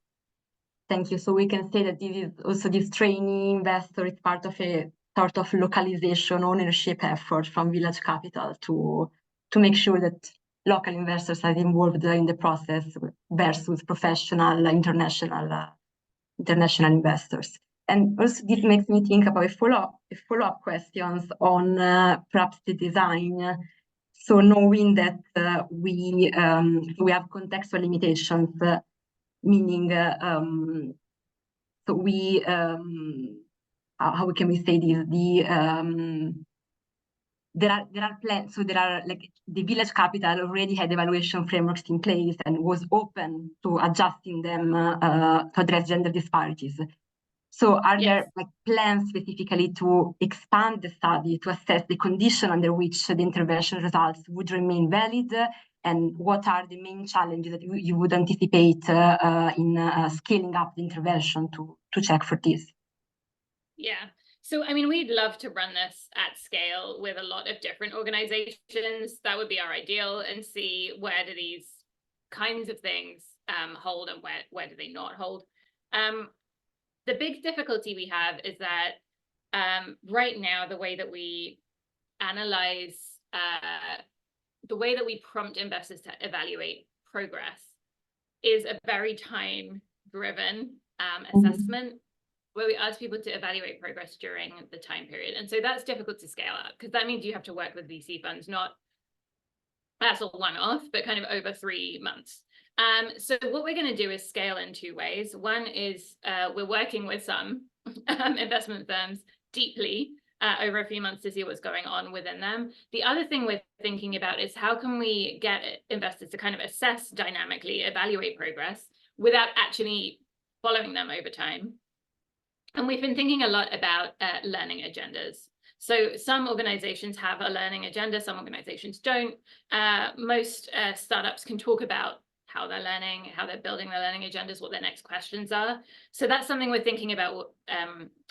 Thank you. So we can say that this is also this trainee investor is part of a sort of localization ownership effort from Village Capital to make sure that local investors are involved in the process versus professional international investors. And also this makes me think about follow-up questions on perhaps the design. So knowing that we have contextual limitations, meaning so we how can we say this? There are plans, so there are like the Village Capital already had evaluation frameworks in place and was open to adjusting them to address gender disparities. So are there like plans specifically to expand the study to assess the condition under which the intervention results would remain valid? And what are the main challenges that you would anticipate in scaling up the intervention to check for this? Yeah. So, I mean, we'd love to run this at scale with a lot of different organizations. That would be our ideal, and see where do these kinds of things hold and where do they not hold. The big difficulty we have is that right now, the way that we analyze, the way that we prompt investors to evaluate progress is a very time-driven assessment, where we ask people to evaluate progress during the time period. And so that's difficult to scale up, because that means you have to work with VC funds, not as a one-off, but kind of over 3 months. So what we're going to do is scale in 2 ways. One is we're working with some investment firms deeply over a few months to see what's going on within them. The other thing we're thinking about is how can we get investors to kind of assess dynamically, evaluate progress without actually following them over time. And we've been thinking a lot about learning agendas. So some organizations have a learning agenda, some organizations don't. Most startups can talk about how they're learning, how they're building their learning agendas, what their next questions are. So that's something we're thinking about,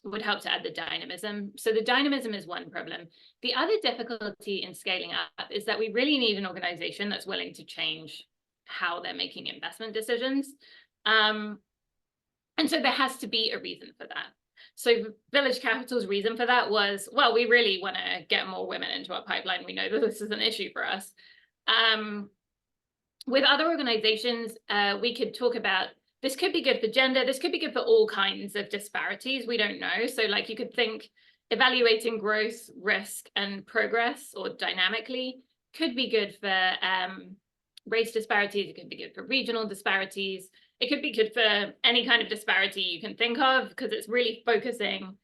would help to add the dynamism. So the dynamism is one problem. The other difficulty in scaling up is that we really need an organization that's willing to change how they're making investment decisions. And so there has to be a reason for that. So Village Capital's reason for that was, well, we really want to get more women into our pipeline. We know that this is an issue for us. With other organizations, we could talk about, this could be good for gender, this could be good for all kinds of disparities, we don't know. So like you could think evaluating growth, risk, and progress, or dynamically, could be good for race disparities, it could be good for regional disparities, it could be good for any kind of disparity you can think of, because it's really focusing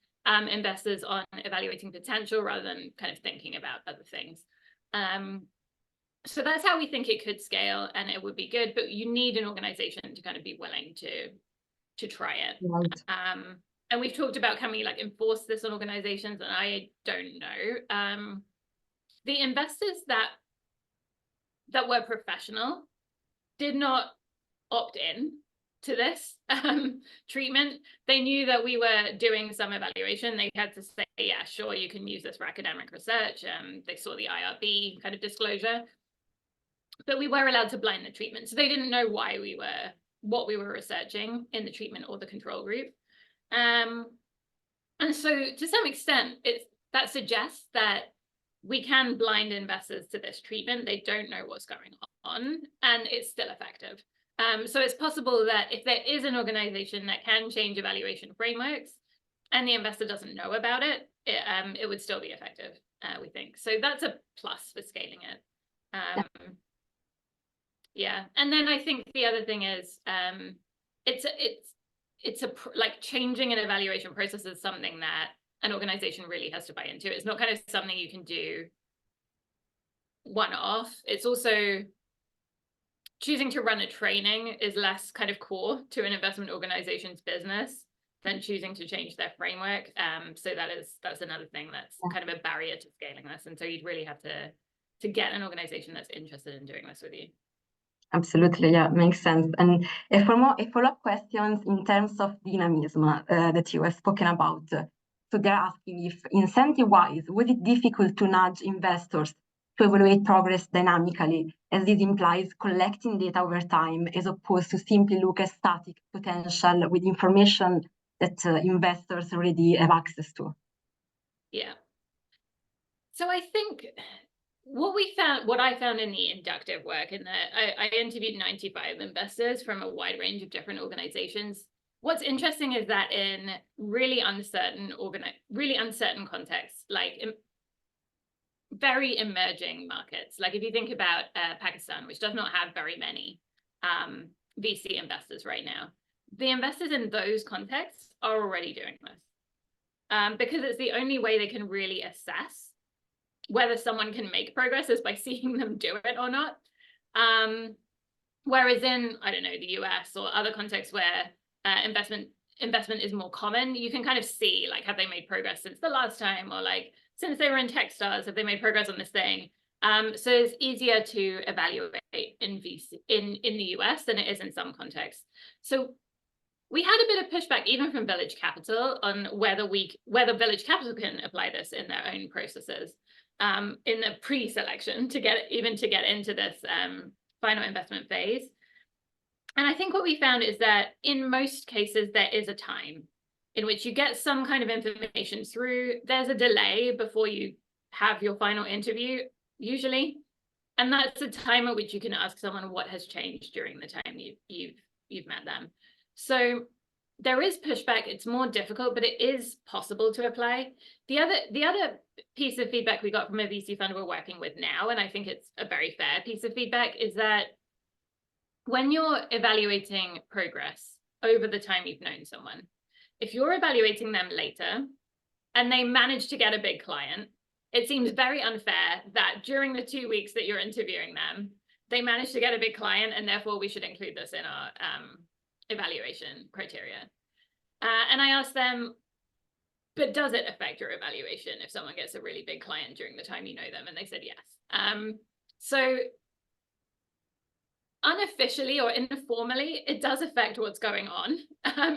investors on evaluating potential rather than kind of thinking about other things. So that's how we think it could scale, and it would be good, but you need an organization to kind of be willing to try it. Right. And we've talked about, can we like enforce this on organizations? And I don't know. The investors that were professional did not opt in to this treatment. They knew that we were doing some evaluation. They had to say, yeah, sure, you can use this for academic research. They saw the IRB kind of disclosure. But we were allowed to blind the treatment. So they didn't know what we were researching in the treatment or the control group. And so to some extent, that suggests that we can blind investors to this treatment. They don't know what's going on, and it's still effective. So it's possible that if there is an organization that can change evaluation frameworks and the investor doesn't know about it, it would still be effective, we think. So that's a plus for scaling it. Yeah, and then I think the other thing is it's like changing an evaluation process is something that an organization really has to buy into. It's not kind of something you can do one-off. It's also choosing to run a training is less kind of core to an investment organization's business than choosing to change their framework. So that's another thing that's kind of a barrier to scaling this. And so you'd really have to get an organization that's interested in doing this with you. Absolutely, yeah, makes sense. And a follow-up questions in terms of dynamism that you have spoken about. So they're asking if incentive-wise, was it difficult to nudge investors to evaluate progress dynamically, as this implies collecting data over time, as opposed to simply look at static potential with information that investors already have access to? Yeah. So I think what I found in the inductive work, in that I interviewed 95 investors from a wide range of different organizations. What's interesting is that in really uncertain contexts, like very emerging markets, like if you think about Pakistan, which does not have very many VC investors right now, the investors in those contexts are already doing this because it's the only way they can really assess whether someone can make progress is by seeing them do it or not. Whereas in, I don't know, the US or other contexts where investment is more common, you can kind of see, like, have they made progress since the last time, or like, since they were in Techstars, have they made progress on this thing? So it's easier to evaluate in the US than it is in some contexts. So we had a bit of pushback even from Village Capital on whether Village Capital can apply this in their own processes. In the pre-selection to get into this final investment phase. And I think what we found is that in most cases, there is a time in which you get some kind of information through. There's a delay before you have your final interview, usually. And that's a time at which you can ask someone what has changed during the time you've met them. So there is pushback. It's more difficult, but it is possible to apply. The other piece of feedback we got from a VC fund we're working with now, and I think it's a very fair piece of feedback, is that when you're evaluating progress over the time you've known someone, if you're evaluating them later and they manage to get a big client, it seems very unfair that during the 2 weeks that you're interviewing them, they managed to get a big client, and therefore we should include this in our evaluation criteria. And I asked them, but does it affect your evaluation if someone gets a really big client during the time you know them? And they said yes. So unofficially or informally, it does affect what's going on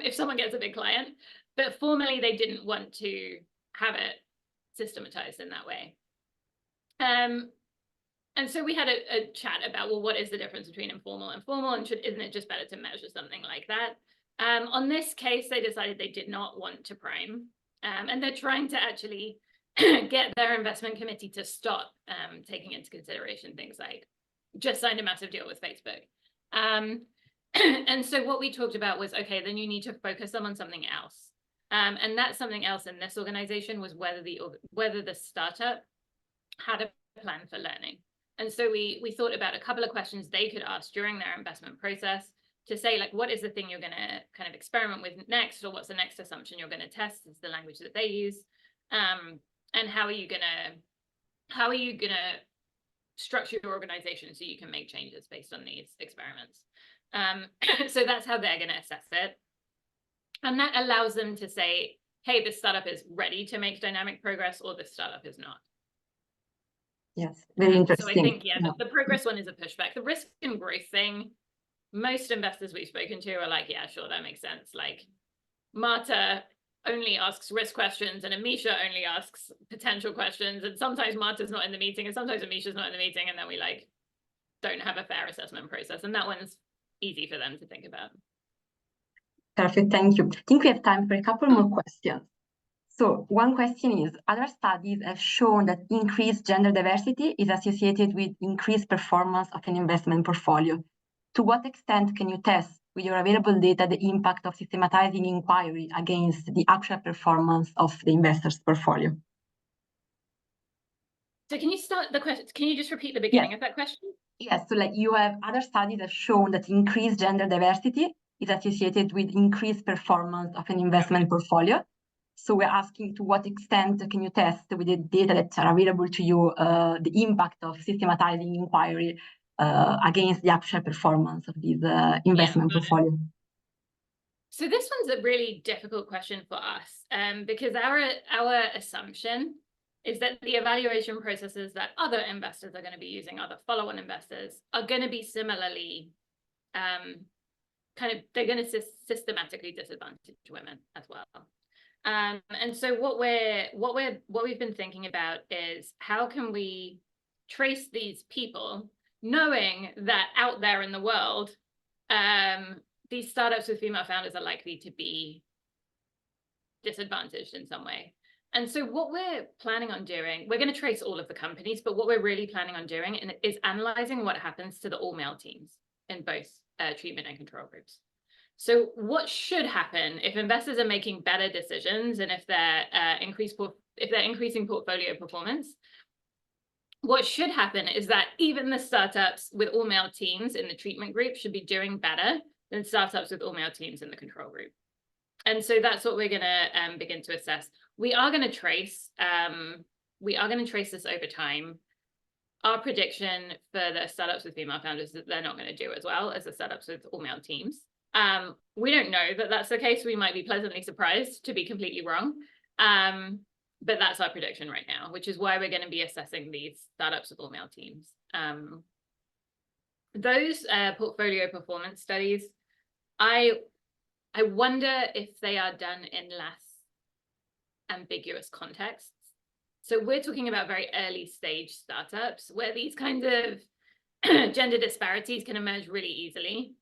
if someone gets a big client, but formally they didn't want to have it systematized in that way. And so we had a chat about, well, what is the difference between informal and formal, and isn't it just better to measure something like that? On this case, they decided they did not want to prime, and they're trying to actually get their investment committee to stop taking into consideration things like just signed a massive deal with Facebook. And so what we talked about was, okay, then you need to focus them on something else. And that something else in this organization was whether the startup had a plan for learning. And so we thought about a couple of questions they could ask during their investment process to say, like, what is the thing you're going to kind of experiment with next, or what's the next assumption you're going to test, is the language that they use, and how are you going to structure your organization so you can make changes based on these experiments. So that's how they're going to assess it. And that allows them to say, hey, this startup is ready to make dynamic progress, or this startup is not. Yes, very interesting. So I think, yeah, the progress one is a pushback. The risk and growth thing, most investors we've spoken to are like, yeah, sure, that makes sense. Like, Marta only asks risk questions and Amisha only asks potential questions. And sometimes Marta's not in the meeting and sometimes Amisha's not in the meeting. And then we like don't have a fair assessment process. And that one's easy for them to think about. Perfect, thank you. I think we have time for a couple more questions. So one question is, other studies have shown that increased gender diversity is associated with increased performance of an investment portfolio. To what extent can you test with your available data the impact of systematizing inquiry against the actual performance of the investor's portfolio? So can you start the question? Can you just repeat the beginning of that question? Yes, so like you have other studies have shown that increased gender diversity is associated with increased performance of an investment portfolio. So we're asking, to what extent can you test with the data that are available to you the impact of systematizing inquiry against the actual performance of this investment portfolio? So this one's a really difficult question for us because our assumption is that the evaluation processes that other investors are going to be using, other follow-on investors, are going to be similarly they're going to systematically disadvantage women as well. And so what we've been thinking about is, how can we trace these people, knowing that out there in the world, these startups with female founders are likely to be disadvantaged in some way. And so what we're planning on doing, we're going to trace all of the companies, but what we're really planning on doing is analyzing what happens to the all-male teams in both treatment and control groups. So what should happen if investors are making better decisions, and if they're increasing portfolio performance? What should happen is that even the startups with all-male teams in the treatment group should be doing better than startups with all-male teams in the control group. And so that's what we're going to begin to assess. We are going to trace this over time. Our prediction for the startups with female founders is that they're not going to do as well as the startups with all-male teams. We don't know that that's the case. We might be pleasantly surprised to be completely wrong. But that's our prediction right now, which is why we're going to be assessing these startups with all-male teams. Those portfolio performance studies, I wonder if they are done in less ambiguous contexts. So we're talking about very early stage startups where these kinds of gender disparities can emerge really easily.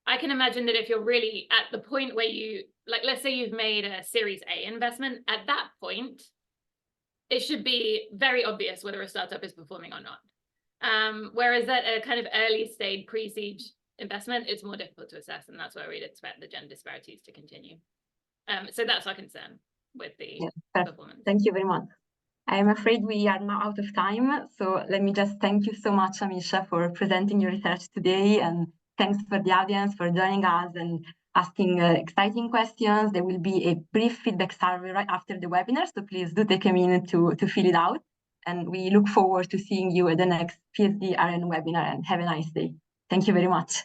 I can imagine that if you're really at the point where you, like, let's say you've made a Series A investment, at that point, it should be very obvious whether a startup is performing or not. Whereas at a kind of early stage pre-seed investment, it's more difficult to assess, and that's where we'd expect the gender disparities to continue. So that's our concern with the performance. Thank you very much. I am afraid we are now out of time, so let me just thank you so much, Amisha, for presenting your research today, and thanks for the audience for joining us and asking exciting questions. There will be a brief feedback survey right after the webinar, so please do take a minute to fill it out. And we look forward to seeing you at the next PSDRN webinar, and have a nice day. Thank you very much.